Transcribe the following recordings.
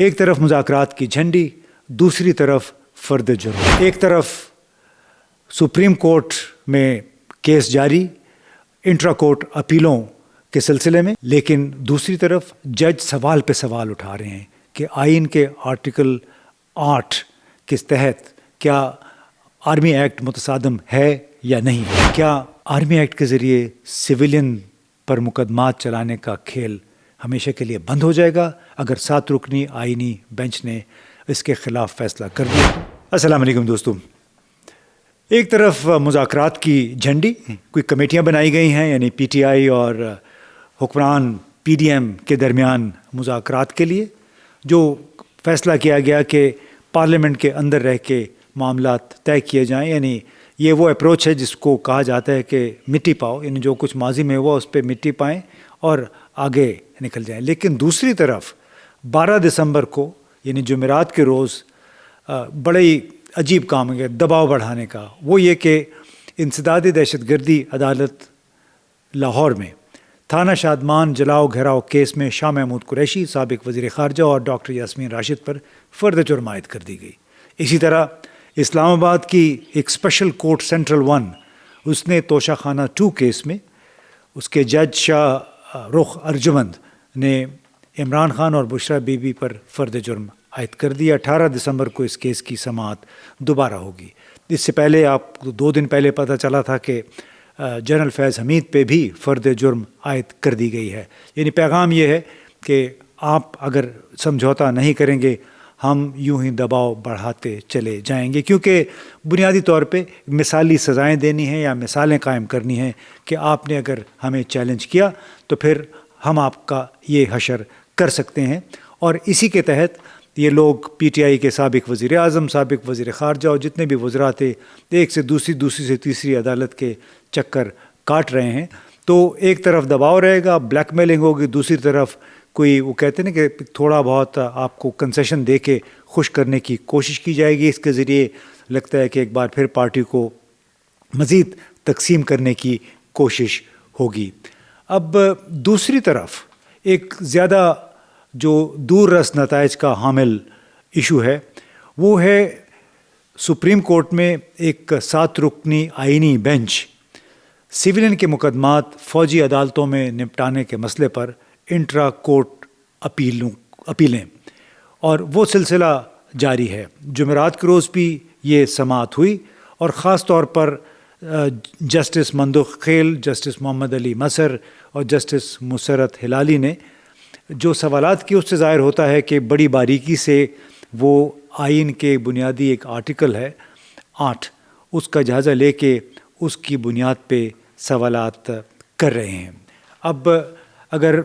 ایک طرف مذاکرات کی جھنڈی، دوسری طرف فرد جرم۔ ایک طرف سپریم کورٹ میں کیس جاری انٹرا کورٹ اپیلوں کے سلسلے میں، لیکن دوسری طرف جج سوال پہ سوال اٹھا رہے ہیں کہ آئین کے آرٹیکل 8 کے تحت کیا آرمی ایکٹ متصادم ہے یا نہیں ہے؟ کیا آرمی ایکٹ کے ذریعے سویلین پر مقدمات چلانے کا کھیل ہمیشہ کے لیے بند ہو جائے گا اگر 7 رکنی آئینی بینچ نے اس کے خلاف فیصلہ کر دیا؟ السلام علیکم دوستو۔ ایک طرف مذاکرات کی جھنڈی، کوئی کمیٹیاں بنائی گئی ہیں، یعنی پی ٹی آئی اور حکمران پی ڈی ایم کے درمیان مذاکرات کے لیے، جو فیصلہ کیا گیا کہ پارلیمنٹ کے اندر رہ کے معاملات طے کیے جائیں، یعنی یہ وہ اپروچ ہے جس کو کہا جاتا ہے کہ مٹی پاؤ، یعنی جو کچھ ماضی میں ہوا اس پہ مٹی پائیں اور آگے نکل جائیں۔ لیکن دوسری طرف 12 دسمبر کو یعنی جمعرات کے روز بڑے ہی عجیب کام ہے دباؤ بڑھانے کا، وہ یہ کہ انسداد دہشت گردی عدالت لاہور میں تھانہ شادمان جلاؤ گھیراؤ کیس میں شاہ محمود قریشی، سابق وزیر خارجہ اور ڈاکٹر یاسمین راشد پر فرد جرم عائد کر دی گئی۔ اسی طرح اسلام آباد کی ایک اسپیشل کورٹ سینٹرل 1 اس نے توشہ خانہ 2 کیس میں اس کے جج شاہ رخ ارجمند نے عمران خان اور بشرا بی بی پر فرد جرم عائد کر دیا۔ 18 دسمبر کو اس کیس کی سماعت دوبارہ ہوگی۔ اس سے پہلے آپ کو 2 دن پہلے پتہ چلا تھا کہ جنرل فیض حمید پہ بھی فرد جرم عائد کر دی گئی ہے۔ یعنی پیغام یہ ہے کہ آپ اگر سمجھوتا نہیں کریں گے ہم یوں ہی دباؤ بڑھاتے چلے جائیں گے، کیونکہ بنیادی طور پہ مثالی سزائیں دینی ہیں یا مثالیں قائم کرنی ہیں کہ آپ نے اگر ہمیں چیلنج کیا تو پھر ہم آپ کا یہ حشر کر سکتے ہیں۔ اور اسی کے تحت یہ لوگ پی ٹی آئی کے سابق وزیر اعظم، سابق وزیر خارجہ اور جتنے بھی وزراء تھے ایک سے دوسری سے تیسری عدالت کے چکر کاٹ رہے ہیں۔ تو ایک طرف دباؤ رہے گا، بلیک میلنگ ہوگی، دوسری طرف کوئی وہ کہتے ہیں نا کہ تھوڑا بہت آپ کو کنسیشن دے کے خوش کرنے کی کوشش کی جائے گی۔ اس کے ذریعے لگتا ہے کہ ایک بار پھر پارٹی کو مزید تقسیم کرنے کی کوشش ہوگی۔ اب دوسری طرف ایک زیادہ جو دور رس نتائج کا حامل ایشو ہے وہ ہے سپریم کورٹ میں ایک 7 رکنی آئینی بینچ سویلین کے مقدمات فوجی عدالتوں میں نپٹانے کے مسئلے پر انٹرا کورٹ اپیلیں، اور وہ سلسلہ جاری ہے۔ جمعرات کے روز بھی یہ سماعت ہوئی اور خاص طور پر جسٹس مندوخ خیل، جسٹس محمد علی مسر اور جسٹس مسرت ہلالی نے جو سوالات کی اس سے ظاہر ہوتا ہے کہ بڑی باریکی سے وہ آئین کے بنیادی ایک آرٹیکل ہے 8، اس کا جائزہ لے کے اس کی بنیاد پہ سوالات کر رہے ہیں۔ اب اگر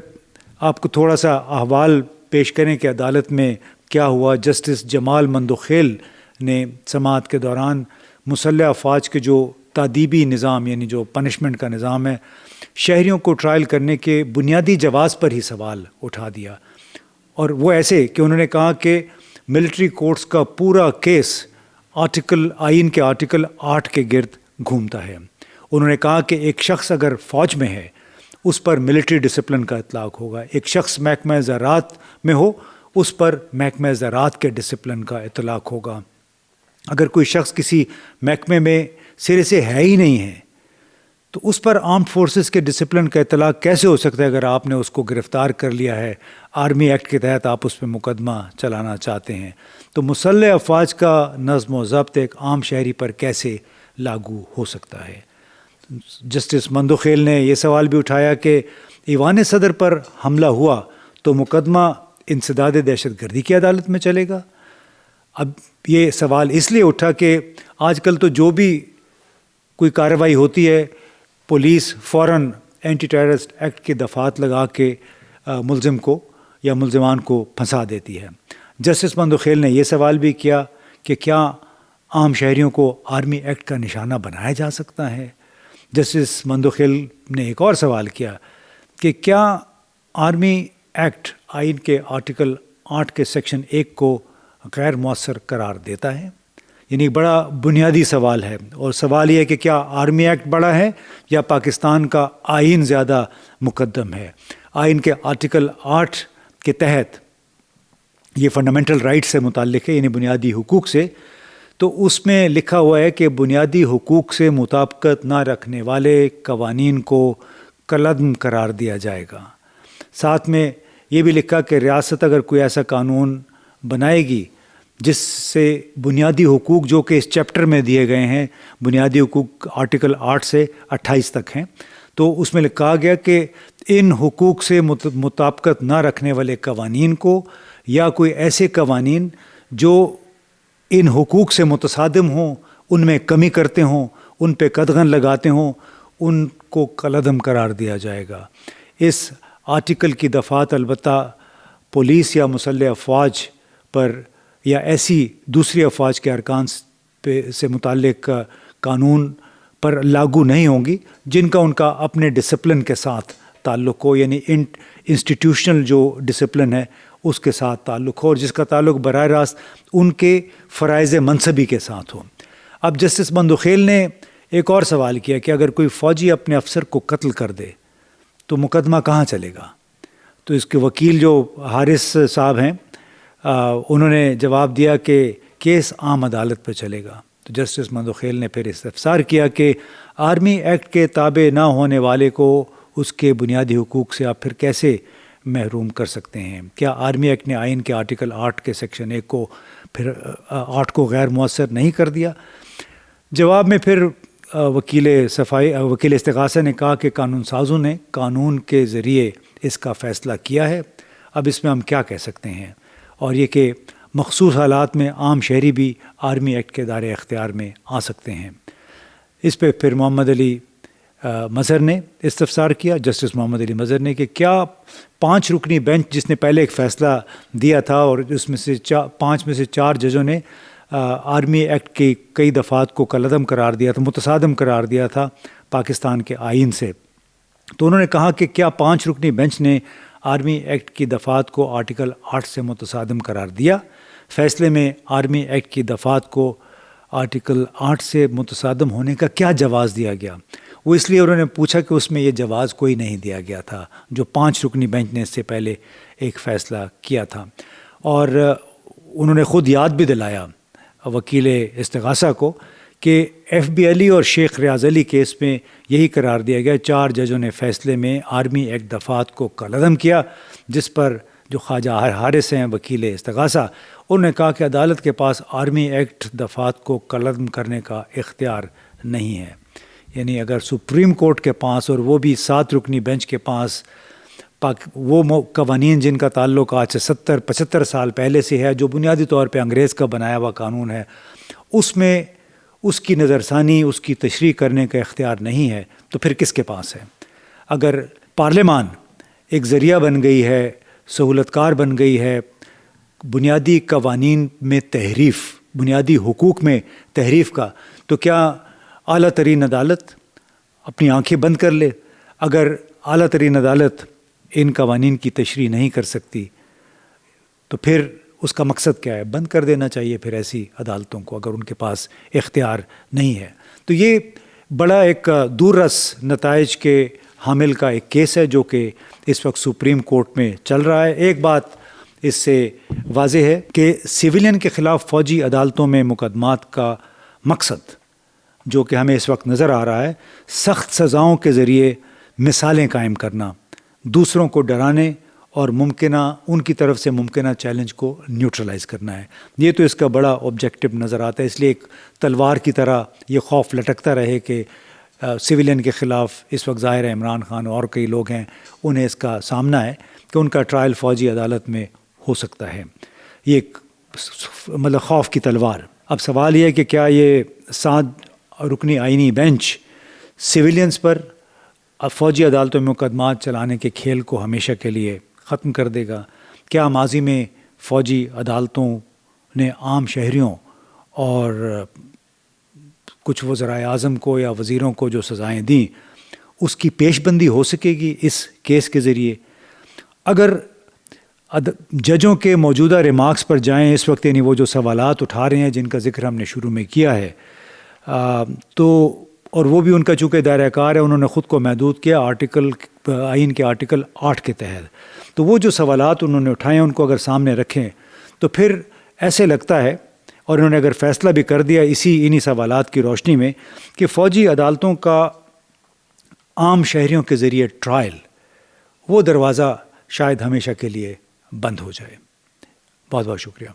آپ کو تھوڑا سا احوال پیش کریں کہ عدالت میں کیا ہوا، جسٹس جمال مندوخیل نے سماعت کے دوران مسلح افواج کے جو تادیبی نظام یعنی جو پنشمنٹ کا نظام ہے، شہریوں کو ٹرائل کرنے کے بنیادی جواز پر ہی سوال اٹھا دیا، اور وہ ایسے کہ انہوں نے کہا کہ ملٹری کورٹس کا پورا کیس آئین کے آرٹیکل 8 کے گرد گھومتا ہے۔ انہوں نے کہا کہ ایک شخص اگر فوج میں ہے اس پر ملٹری ڈسپلن کا اطلاق ہوگا، ایک شخص محکمہ زراعت میں ہو اس پر محکمہ زراعت کے ڈسپلن کا اطلاق ہوگا۔ اگر کوئی شخص کسی محکمے میں سرے سے ہے ہی نہیں ہے تو اس پر آرمڈ فورسز کے ڈسپلن کا اطلاق کیسے ہو سکتا ہے اگر آپ نے اس کو گرفتار کر لیا ہے، آرمی ایکٹ کے تحت آپ اس پہ مقدمہ چلانا چاہتے ہیں؟ تو مسلح افواج کا نظم و ضبط ایک عام شہری پر کیسے لاگو ہو سکتا ہے؟ جسٹس مندوخیل نے یہ سوال بھی اٹھایا کہ ایوان صدر پر حملہ ہوا تو مقدمہ انسداد دہشت گردی کی عدالت میں چلے گا۔ اب یہ سوال اس لیے اٹھا کہ آج کل تو جو بھی کوئی کارروائی ہوتی ہے پولیس فوراً اینٹی ٹیررسٹ ایکٹ کے دفعات لگا کے ملزم کو یا ملزمان کو پھنسا دیتی ہے۔ جسٹس مندوخیل نے یہ سوال بھی کیا کہ کیا عام شہریوں کو آرمی ایکٹ کا نشانہ بنایا جا سکتا ہے؟ جسٹس مندوخیل نے ایک اور سوال کیا کہ کیا آرمی ایکٹ آئین کے آرٹیکل 8 کے سیکشن 1 کو غیر مؤثر قرار دیتا ہے؟ یعنی بڑا بنیادی سوال ہے، اور سوال یہ ہے کہ کیا آرمی ایکٹ بڑا ہے یا پاکستان کا آئین زیادہ مقدم ہے؟ آئین کے آرٹیکل 8 کے تحت یہ فنڈامنٹل رائٹ سے متعلق ہے، یعنی بنیادی حقوق سے، تو اس میں لکھا ہوا ہے کہ بنیادی حقوق سے مطابقت نہ رکھنے والے قوانین کو کالعدم قرار دیا جائے گا۔ ساتھ میں یہ بھی لکھا کہ ریاست اگر کوئی ایسا قانون بنائے گی جس سے بنیادی حقوق جو کہ اس چیپٹر میں دیے گئے ہیں، بنیادی حقوق آرٹیکل 8 سے 28 تک ہیں، تو اس میں کہا گیا کہ ان حقوق سے مطابقت نہ رکھنے والے قوانین کو یا کوئی ایسے قوانین جو ان حقوق سے متصادم ہوں، ان میں کمی کرتے ہوں، ان پہ قدغن لگاتے ہوں، ان کو کالعدم قرار دیا جائے گا۔ اس آرٹیکل کی دفعات البتہ پولیس یا مسلح افواج پر یا ایسی دوسری افواج کے ارکان سے متعلق قانون پر لاگو نہیں ہوں گی جن کا ان کا اپنے ڈسپلن کے ساتھ تعلق ہو، یعنی انسٹیٹیوشنل جو ڈسپلن ہے اس کے ساتھ تعلق ہو، اور جس کا تعلق براہ راست ان کے فرائض منصبی کے ساتھ ہو۔ اب جسٹس بندوخیل نے ایک اور سوال کیا کہ اگر کوئی فوجی اپنے افسر کو قتل کر دے تو مقدمہ کہاں چلے گا؟ تو اس کے وکیل جو حارث صاحب ہیں انہوں نے جواب دیا کہ کیس عام عدالت پہ چلے گا۔ تو جسٹس بندوخیل نے پھر استفسار کیا کہ آرمی ایکٹ کے تابع نہ ہونے والے کو اس کے بنیادی حقوق سے آپ پھر کیسے محروم کر سکتے ہیں؟ کیا آرمی ایکٹ نے آئین کے آرٹیکل 8 کے سیکشن 1 کو پھر 8 کو غیر مؤثر نہیں کر دیا؟ جواب میں پھر وکیل استغاثہ نے کہا کہ قانون سازوں نے قانون کے ذریعے اس کا فیصلہ کیا ہے، اب اس میں ہم کیا کہہ سکتے ہیں، اور یہ کہ مخصوص حالات میں عام شہری بھی آرمی ایکٹ کے دائرۂ اختیار میں آ سکتے ہیں۔ اس پہ پھر محمد علی مظہر نے استفسار کیا، جسٹس محمد علی مظہر نے، کہ کیا 5 رکنی بینچ جس نے پہلے ایک فیصلہ دیا تھا اور اس میں سے 5 میں سے 4 ججوں نے آرمی ایکٹ کی کئی دفعات کو کالعدم قرار دیا تھا، متصادم قرار دیا تھا پاکستان کے آئین سے، تو انہوں نے کہا کہ کیا 5 رکنی بینچ نے آرمی ایکٹ کی دفعات کو آرٹیکل 8 سے متصادم قرار دیا؟ فیصلے میں آرمی ایکٹ کی دفعات کو آرٹیکل 8 سے متصادم ہونے کا کیا جواز دیا گیا؟ وہ اس لیے انہوں نے پوچھا کہ اس میں یہ جواز کوئی نہیں دیا گیا تھا جو 5 رکنی بینچ نے اس سے پہلے ایک فیصلہ کیا تھا، اور انہوں نے خود یاد بھی دلایا وکیل استغاثہ کو کہ ایف بی علی اور شیخ ریاض علی کیس میں یہی قرار دیا گیا، 4 ججوں نے فیصلے میں آرمی ایکٹ دفعات کو کالعدم کیا، جس پر جو خواجہ حارث ہیں وکیل استغاثہ، انہوں نے کہا کہ عدالت کے پاس آرمی ایکٹ دفعات کو کالعدم کرنے کا اختیار نہیں ہے۔ یعنی اگر سپریم کورٹ کے پاس، اور وہ بھی 7 رکنی بینچ کے پاس، وہ قوانین جن کا تعلق آج سے 70-75 سال پہلے سے ہے، جو بنیادی طور پہ انگریز کا بنایا ہوا قانون ہے، اس میں اس کی نظر ثانی، اس کی تشریح کرنے کا اختیار نہیں ہے، تو پھر کس کے پاس ہے؟ اگر پارلیمان ایک ذریعہ بن گئی ہے، سہولت کار بن گئی ہے بنیادی قوانین میں تحریف، بنیادی حقوق میں تحریف کا، تو کیا اعلیٰ ترین عدالت اپنی آنکھیں بند کر لے؟ اگر اعلیٰ ترین عدالت ان قوانین کی تشریح نہیں کر سکتی تو پھر اس کا مقصد کیا ہے؟ بند کر دینا چاہیے پھر ایسی عدالتوں کو، اگر ان کے پاس اختیار نہیں ہے۔ تو یہ بڑا ایک دور رس نتائج کے حامل کا ایک کیس ہے جو کہ اس وقت سپریم کورٹ میں چل رہا ہے۔ ایک بات اس سے واضح ہے کہ سویلین کے خلاف فوجی عدالتوں میں مقدمات کا مقصد جو کہ ہمیں اس وقت نظر آ رہا ہے، سخت سزاؤں کے ذریعے مثالیں قائم کرنا، دوسروں کو ڈرانے اور ان کی طرف سے ممکنہ چیلنج کو نیوٹرلائز کرنا ہے۔ یہ تو اس کا بڑا آبجیکٹو نظر آتا ہے، اس لیے ایک تلوار کی طرح یہ خوف لٹکتا رہے کہ سویلین کے خلاف اس وقت ظاہر ہے عمران خان اور کئی لوگ ہیں، انہیں اس کا سامنا ہے کہ ان کا ٹرائل فوجی عدالت میں ہو سکتا ہے۔ یہ ایک خوف کی تلوار۔ اب سوال یہ ہے کہ کیا یہ 7 رکنی آئینی بینچ سویلینز پر فوجی عدالتوں میں مقدمات چلانے کے کھیل کو ہمیشہ کے لیے ختم کر دے گا؟ کیا ماضی میں فوجی عدالتوں نے عام شہریوں اور کچھ وزرائے اعظم کو یا وزیروں کو جو سزائیں دیں اس کی پیش بندی ہو سکے گی اس کیس کے ذریعے؟ اگر ججوں کے موجودہ ریمارکس پر جائیں اس وقت، یعنی وہ جو سوالات اٹھا رہے ہیں جن کا ذکر ہم نے شروع میں کیا ہے، تو اور وہ بھی ان کا چونکہ دائرہ کار ہے، انہوں نے خود کو محدود کیا آئین کے آرٹیکل 8 کے تحت، تو وہ جو سوالات انہوں نے اٹھائے ہیں ان کو اگر سامنے رکھیں تو پھر ایسے لگتا ہے، اور انہوں نے اگر فیصلہ بھی کر دیا انہی سوالات کی روشنی میں، کہ فوجی عدالتوں کا عام شہریوں کے ذریعے ٹرائل، وہ دروازہ شاید ہمیشہ کے لیے بند ہو جائے۔ بہت بہت شکریہ۔